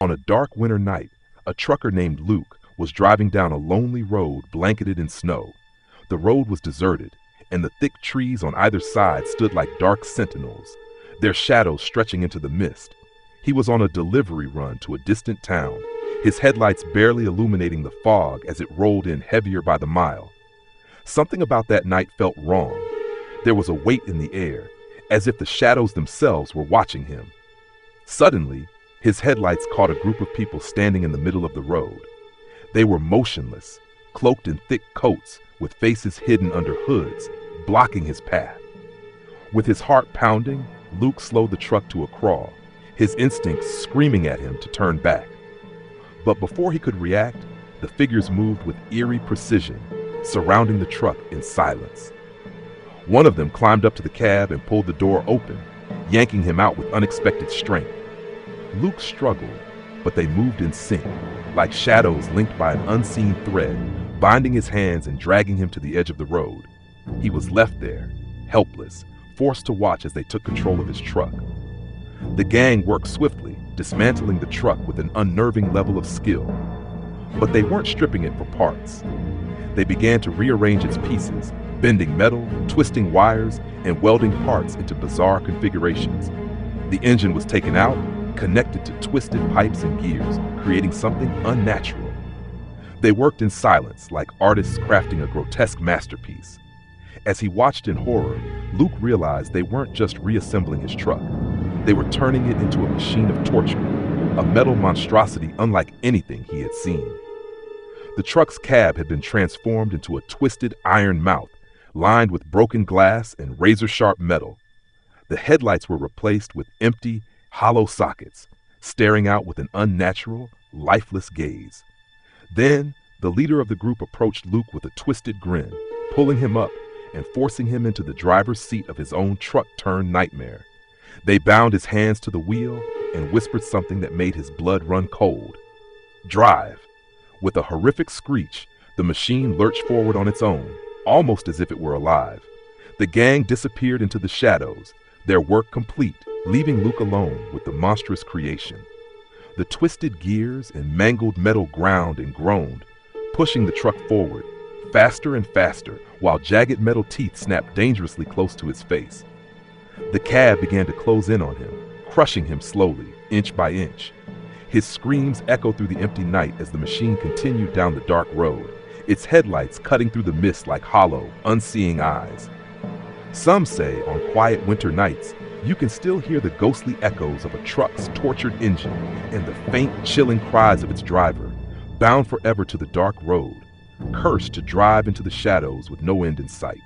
On a dark winter night, a trucker named Luke was driving down a lonely road blanketed in snow. The road was deserted, and the thick trees on either side stood like dark sentinels, their shadows stretching into the mist. He was on a delivery run to a distant town, his headlights barely illuminating the fog as it rolled in heavier by the mile. Something about that night felt wrong. There was a weight in the air, as if the shadows themselves were watching him. Suddenly, his headlights caught a group of people standing in the middle of the road. They were motionless, cloaked in thick coats, with faces hidden under hoods, blocking his path. With his heart pounding, Luke slowed the truck to a crawl, his instincts screaming at him to turn back. But before he could react, the figures moved with eerie precision, surrounding the truck in silence. One of them climbed up to the cab and pulled the door open, yanking him out with unexpected strength. Luke struggled, but they moved in sync, like shadows linked by an unseen thread, binding his hands and dragging him to the edge of the road. He was left there, helpless, forced to watch as they took control of his truck. The gang worked swiftly, dismantling the truck with an unnerving level of skill. But they weren't stripping it for parts. They began to rearrange its pieces, bending metal, twisting wires, and welding parts into bizarre configurations. The engine was taken out, connected to twisted pipes and gears, creating something unnatural. They worked in silence, like artists crafting a grotesque masterpiece. As he watched in horror, Luke realized they weren't just reassembling his truck. They were turning it into a machine of torture, a metal monstrosity unlike anything he had seen. The truck's cab had been transformed into a twisted iron mouth, lined with broken glass and razor-sharp metal. The headlights were replaced with empty, hollow sockets, staring out with an unnatural, lifeless gaze. Then, the leader of the group approached Luke with a twisted grin, pulling him up and forcing him into the driver's seat of his own truck-turned-nightmare. They bound his hands to the wheel and whispered something that made his blood run cold. "Drive!" With a horrific screech, the machine lurched forward on its own, almost as if it were alive. The gang disappeared into the shadows, their work complete, leaving Luke alone with the monstrous creation. The twisted gears and mangled metal ground and groaned, pushing the truck forward, faster and faster, while jagged metal teeth snapped dangerously close to his face. The cab began to close in on him, crushing him slowly, inch by inch. His screams echoed through the empty night as the machine continued down the dark road, its headlights cutting through the mist like hollow, unseeing eyes. Some say on quiet winter nights, you can still hear the ghostly echoes of a truck's tortured engine and the faint, chilling cries of its driver, bound forever to the dark road, cursed to drive into the shadows with no end in sight.